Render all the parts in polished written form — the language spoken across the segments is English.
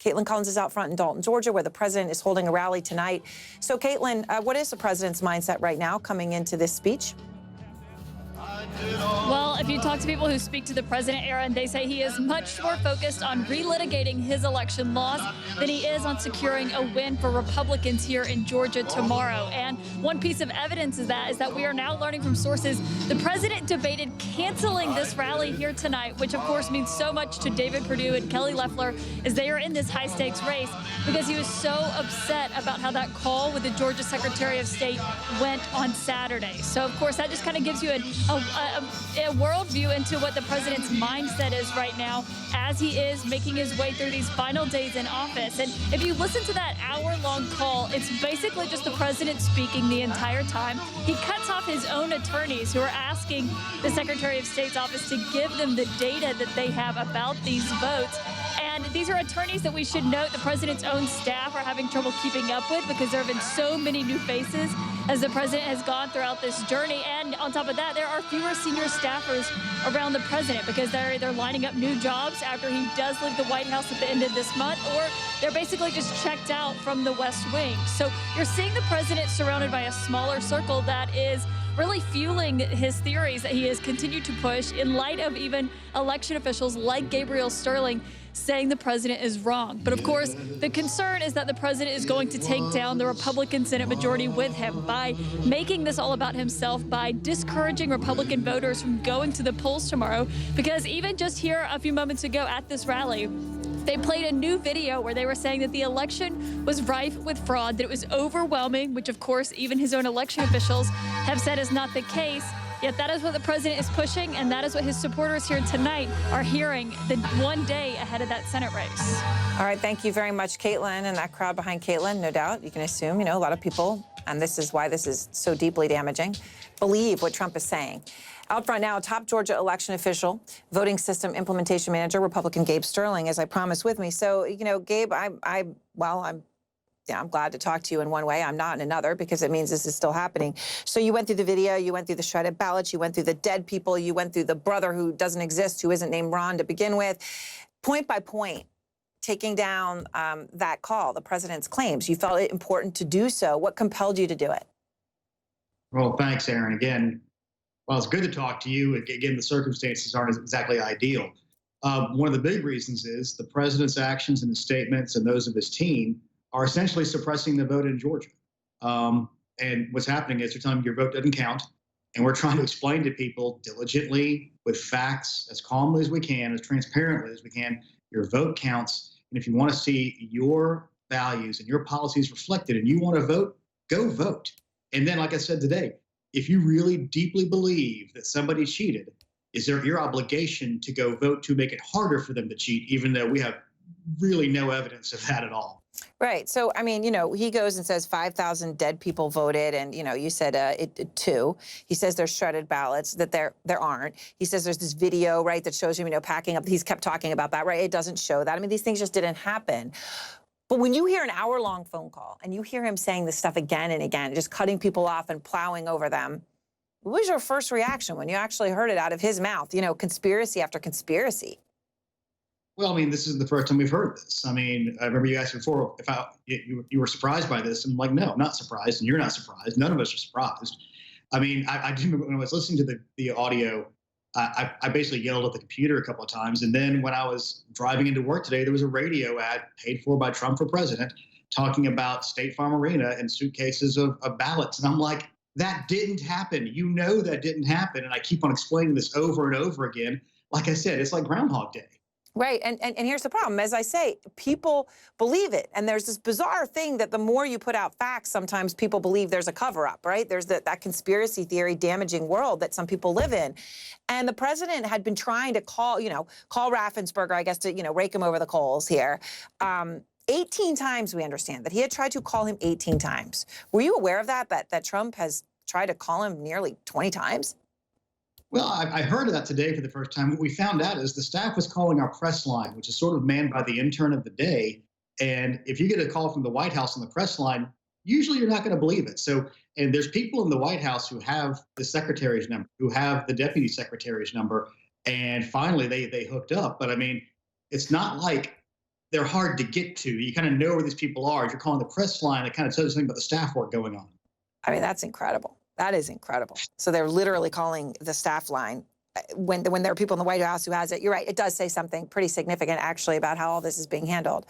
Caitlin Collins is out front in Dalton, Georgia, where the president is holding a rally tonight. So, Caitlin, what is the president's mindset right now coming into this speech? Well, if you talk to people who speak to the president, Aaron, they say he is much more focused on relitigating his election loss than he is on securing a win for Republicans here in Georgia tomorrow. And one piece of evidence is that we are now learning from sources the president debated canceling this rally here tonight, which of course means so much to David Perdue and Kelly Loeffler as they are in this high-stakes race, because he was so upset about how that call with the Georgia Secretary of State went on Saturday. So, of course, that just kind of gives you a worldview into what the president's mindset is right now as he is making his way through these final days in office. And if you listen to that hour-long call, it's basically just the president speaking the entire time. He cuts off his own attorneys who are asking the Secretary of State's office to give them the data that they have about these votes. And these are attorneys that we should note the president's own staff are having trouble keeping up with, because there have been so many new faces as the president has gone throughout this journey. And on top of that, there are fewer senior staffers around the president because they're either lining up new jobs after he does leave the White House at the end of this month, or they're basically just checked out from the West Wing. So you're seeing the president surrounded by a smaller circle that is really fueling his theories that he has continued to push in light of even election officials like Gabriel Sterling saying the president is wrong. But of course, the concern is that the president is going to take down the Republican Senate majority with him by making this all about himself, by discouraging Republican voters from going to the polls tomorrow. Because even just here a few moments ago at this rally, they played a new video where they were saying that the election was rife with fraud, that it was overwhelming, which of course even his own election officials have said is not the case. Yet that is what the president is pushing, and that is what his supporters here tonight are hearing the one day ahead of that Senate race. All right, thank you very much, Caitlin, and that crowd behind Caitlin, no doubt. You can assume, a lot of people, and this is why this is so deeply damaging, believe what Trump is saying. Out front now, top Georgia election official, voting system implementation manager, Republican Gabe Sterling, as I promised, with me. So, Gabe, I'm glad to talk to you in one way. I'm not in another, because it means this is still happening. So you went through the video, you went through the shredded ballots, you went through the dead people, you went through the brother who doesn't exist, who isn't named Ron to begin with. Point by point, taking down that call, the president's claims. You felt it important to do so. What compelled you to do it? Well, thanks, Aaron. Again, well, it's good to talk to you. Again, the circumstances aren't exactly ideal. One of the big reasons is the president's actions and his statements and those of his team are essentially suppressing the vote in Georgia. And what's happening is they're telling you your vote doesn't count. And we're trying to explain to people diligently, with facts, as calmly as we can, as transparently as we can, your vote counts. And if you want to see your values and your policies reflected and you want to vote, go vote. And then, like I said today, if you really deeply believe that somebody cheated, is there your obligation to go vote to make it harder for them to cheat, even though we have really no evidence of that at all? Right. So, he goes and says 5,000 dead people voted, and, you said two. He says there's shredded ballots, that there aren't. He says there's this video, right, that shows him, packing up. He's kept talking about that, right? It doesn't show that. These things just didn't happen. But when you hear an hour-long phone call and you hear him saying this stuff again and again, just cutting people off and plowing over them, what was your first reaction when you actually heard it out of his mouth? Conspiracy after conspiracy. Well, this isn't the first time we've heard this. I remember you asked before if you were surprised by this. And I'm like, no, I'm not surprised. And you're not surprised. None of us are surprised. I do remember when I was listening to the audio, I basically yelled at the computer a couple of times. And then when I was driving into work today, there was a radio ad paid for by Trump for president talking about State Farm Arena and suitcases of ballots. And I'm like, that didn't happen. That didn't happen. And I keep on explaining this over and over again. Like I said, it's like Groundhog Day. Right. And here's the problem. As I say, people believe it. And there's this bizarre thing that the more you put out facts, sometimes people believe there's a cover-up, right? There's that conspiracy theory damaging world that some people live in. And the president had been trying to call Raffensperger, I guess, to, rake him over the coals here. 18 times, we understand that he had tried to call him 18 times. Were you aware of that Trump has tried to call him nearly 20 times? Well, I heard of that today for the first time. What we found out is the staff was calling our press line, which is sort of manned by the intern of the day. And if you get a call from the White House on the press line, usually you're not going to believe it. So, and there's people in the White House who have the secretary's number, who have the deputy secretary's number. And finally, they hooked up. But it's not like they're hard to get to. You kind of know where these people are. If you're calling the press line, it kind of tells you something about the staff work going on. I mean, that's incredible. That is incredible. So they're literally calling the staff line when there are people in the White House who has it. You're right. It does say something pretty significant, actually, about how all this is being handled.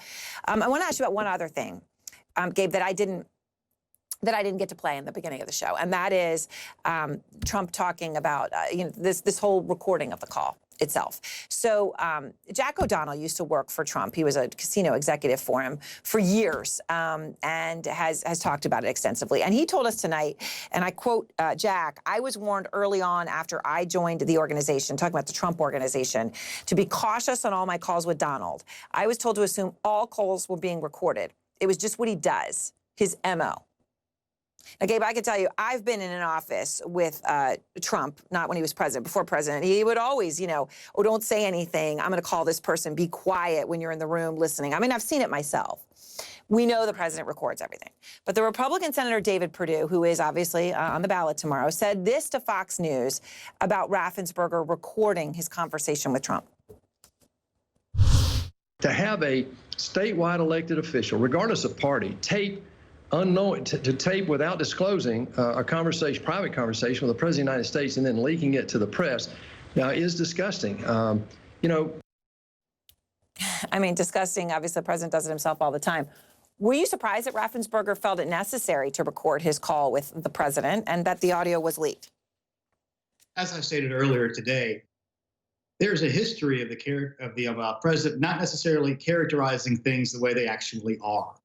I want to ask you about one other thing, Gabe, that I didn't get to play in the beginning of the show, and that is Trump talking about this whole recording of the call itself. So Jack O'Donnell used to work for Trump. He was a casino executive for him for years, and has talked about it extensively. And he told us tonight, and I quote Jack, "I was warned early on after I joined the organization," talking about the Trump organization, "to be cautious on all my calls with Donald. I was told to assume all calls were being recorded. It was just what he does, his MO." Now, Gabe, I can tell you, I've been in an office with Trump, not when he was president, before president. He would always, oh, don't say anything. I'm going to call this person. Be quiet when you're in the room listening. I mean, I've seen it myself. We know the president records everything. But the Republican Senator David Perdue, who is obviously on the ballot tomorrow, said this to Fox News about Raffensperger recording his conversation with Trump. To have a statewide elected official, regardless of party, tape unknown to tape without disclosing a conversation, private conversation with the president of the United States, and then leaking it to the press, is disgusting. I mean, disgusting. Obviously, the president does it himself all the time. Were you surprised that Raffensperger felt it necessary to record his call with the president and that the audio was leaked? As I stated earlier today, there's a history of the president not necessarily characterizing things the way they actually are.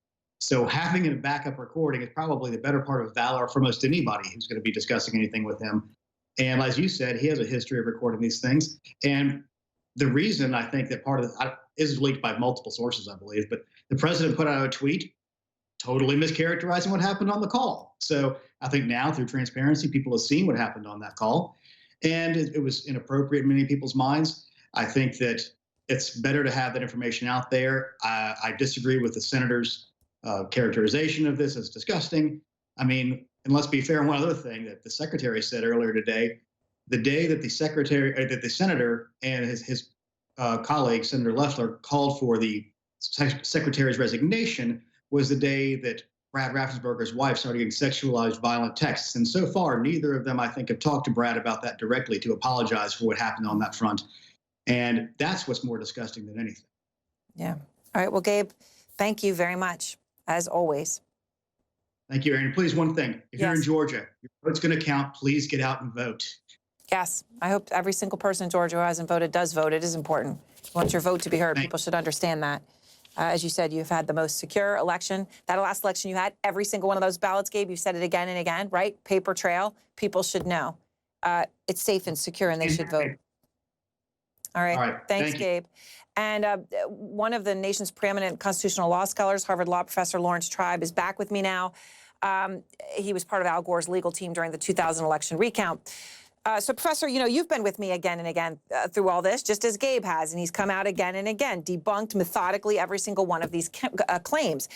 So having a backup recording is probably the better part of valor for most anybody who's going to be discussing anything with him. And as you said, he has a history of recording these things. And the reason I think that part of it is leaked by multiple sources, I believe, but the president put out a tweet totally mischaracterizing what happened on the call. So I think now through transparency, people have seen what happened on that call. And it was inappropriate in many people's minds. I think that it's better to have that information out there. I disagree with the senator's characterization of this as disgusting. I mean, and let's be fair, one other thing that the secretary said earlier today, the day that the senator and his colleague, Senator Loeffler, called for the secretary's resignation was the day that Brad Raffensperger's wife started getting sexualized violent texts. And so far, neither of them, I think, have talked to Brad about that directly to apologize for what happened on that front. And that's what's more disgusting than anything. Yeah. All right. Well, Gabe, thank you very much, as always. Thank you, Aaron. Please, one thing. If you're in Yes. Georgia, your vote's going to count. Please get out and vote. Yes. I hope every single person in Georgia who hasn't voted does vote. It is important. You want your vote to be heard. Thank People should understand that. As you said, you've had the most secure election. That last election you had, every single one of those ballots, Gabe, you said it again and again, right? Paper trail. People should know. It's safe and secure, and they should vote. All right. All right. Thanks, Thank you. Gabe. And one of the nation's preeminent constitutional law scholars, Harvard Law professor Lawrence Tribe, is back with me now. He was part of Al Gore's legal team during the 2000 election recount. So, Professor, you've been with me again and again through all this, just as Gabe has, and he's come out again and again, debunked methodically every single one of these claims.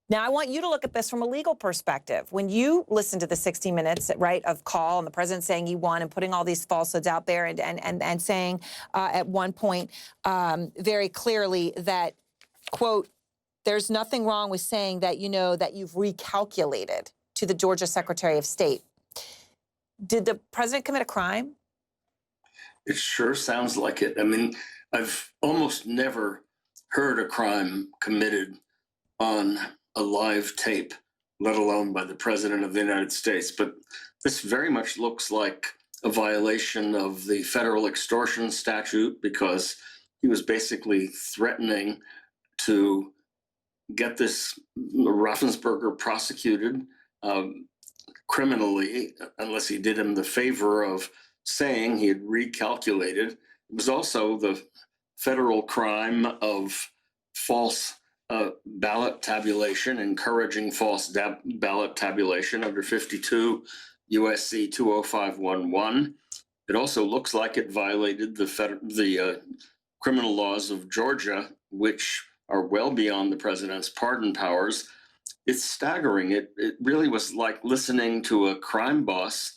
Now, I want you to look at this from a legal perspective. When you listen to the 60 minutes, right, of call and the president saying he won and putting all these falsehoods out there and saying at one point very clearly that, quote, there's nothing wrong with saying that, that you've recalculated to the Georgia Secretary of State. Did the president commit a crime? It sure sounds like it. I mean, I've almost never heard a crime committed on a live tape, let alone by the president of the United States. But this very much looks like a violation of the federal extortion statute, because he was basically threatening to get this Raffensperger prosecuted criminally, unless he did him the favor of saying he had recalculated. It was also the federal crime of false ballot tabulation, encouraging false ballot tabulation under 52 USC 20511. It also looks like it violated the criminal laws of Georgia, which are well beyond the president's pardon powers. It's staggering. It really was like listening to a crime boss,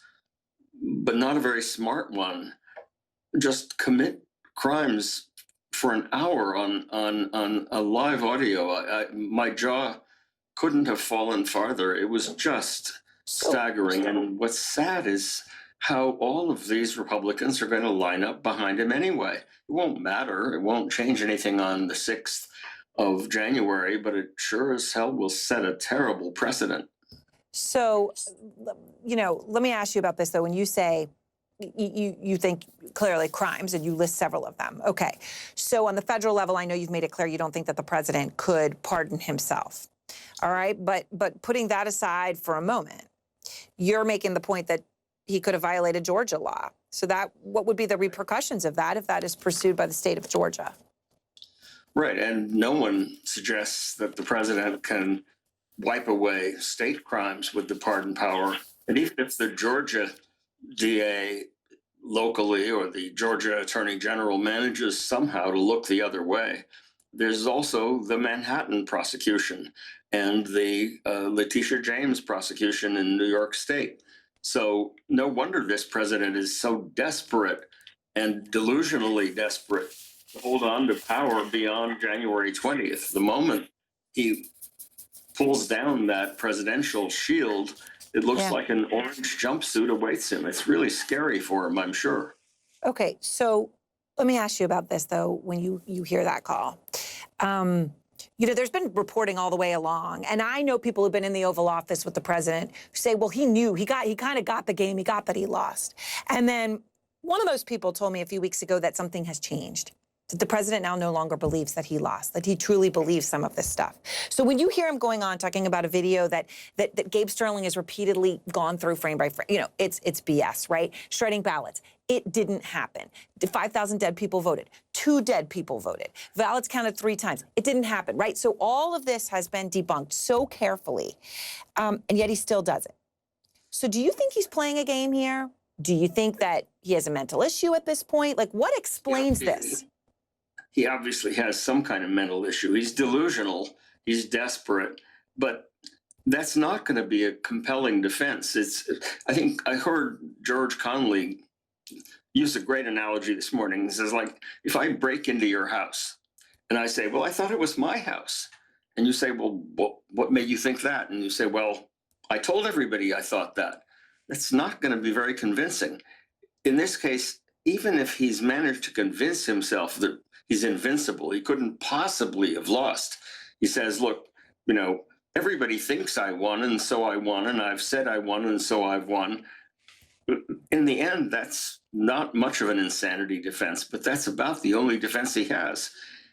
but not a very smart one, just commit crimes for an hour on a live audio. My jaw couldn't have fallen farther. It was just staggering. And what's sad is how all of these Republicans are going to line up behind him anyway. It won't matter. It won't change anything on the 6th of January, but it sure as hell will set a terrible precedent. So, let me ask you about this, though. When you say you think clearly crimes, and you list several of them. Okay. So on the federal level, I know you've made it clear you don't think that the president could pardon himself. All right. But putting that aside for a moment, you're making the point that he could have violated Georgia law. So what would be the repercussions of that if that is pursued by the state of Georgia? Right. And no one suggests that the president can wipe away state crimes with the pardon power. And even if the Georgia DA locally or the Georgia Attorney General manages somehow to look the other way, there's also the Manhattan prosecution and the Letitia James prosecution in New York State. So no wonder this president is so desperate and delusionally desperate to hold on to power beyond January 20th. The moment he pulls down that presidential shield, it looks like an orange jumpsuit awaits him. It's really scary for him, I'm sure. Okay, so let me ask you about this, though, when you hear that call. There's been reporting all the way along, and I know people who've been in the Oval Office with the president who say, well, he knew, he kind of got the game, he got that he lost. And then one of those people told me a few weeks ago that something has changed, that the president now no longer believes that he lost, that he truly believes some of this stuff. So when you hear him going on talking about a video that Gabe Sterling has repeatedly gone through frame by frame, it's BS, right? Shredding ballots. It didn't happen. 5,000 dead people voted. 2 dead people voted. Ballots counted 3 times. It didn't happen, right? So all of this has been debunked so carefully, and yet he still does it. So do you think he's playing a game here? Do you think that he has a mental issue at this point? Like, what explains this? He obviously has some kind of mental issue. He's delusional. He's desperate. But that's not going to be a compelling defense. I think I heard George Conley use a great analogy this morning. He says, like, if I break into your house and I say, well, I thought it was my house. And you say, well, what made you think that? And you say, well, I told everybody I thought that. That's not going to be very convincing. In this case, even if he's managed to convince himself that he's invincible, he couldn't possibly have lost. He says, look, everybody thinks I won, and so I won, and I've said I won, and so I've won. In the end, that's not much of an insanity defense, but that's about the only defense he has.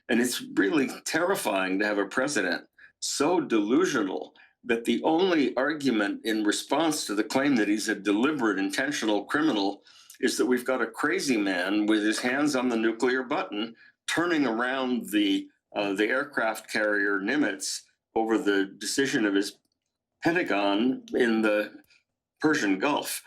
And it's really terrifying to have a president so delusional that the only argument in response to the claim that he's a deliberate, intentional criminal is that we've got a crazy man with his hands on the nuclear button turning around the aircraft carrier Nimitz over the decision of his Pentagon in the Persian Gulf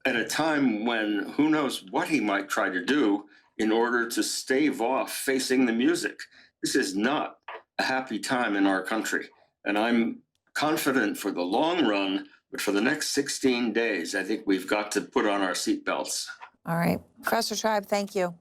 at a time when who knows what he might try to do in order to stave off facing the music. This is not a happy time in our country. And I'm confident for the long run, but for the next 16 days, I think we've got to put on our seatbelts. All right. Professor Schreib, thank you.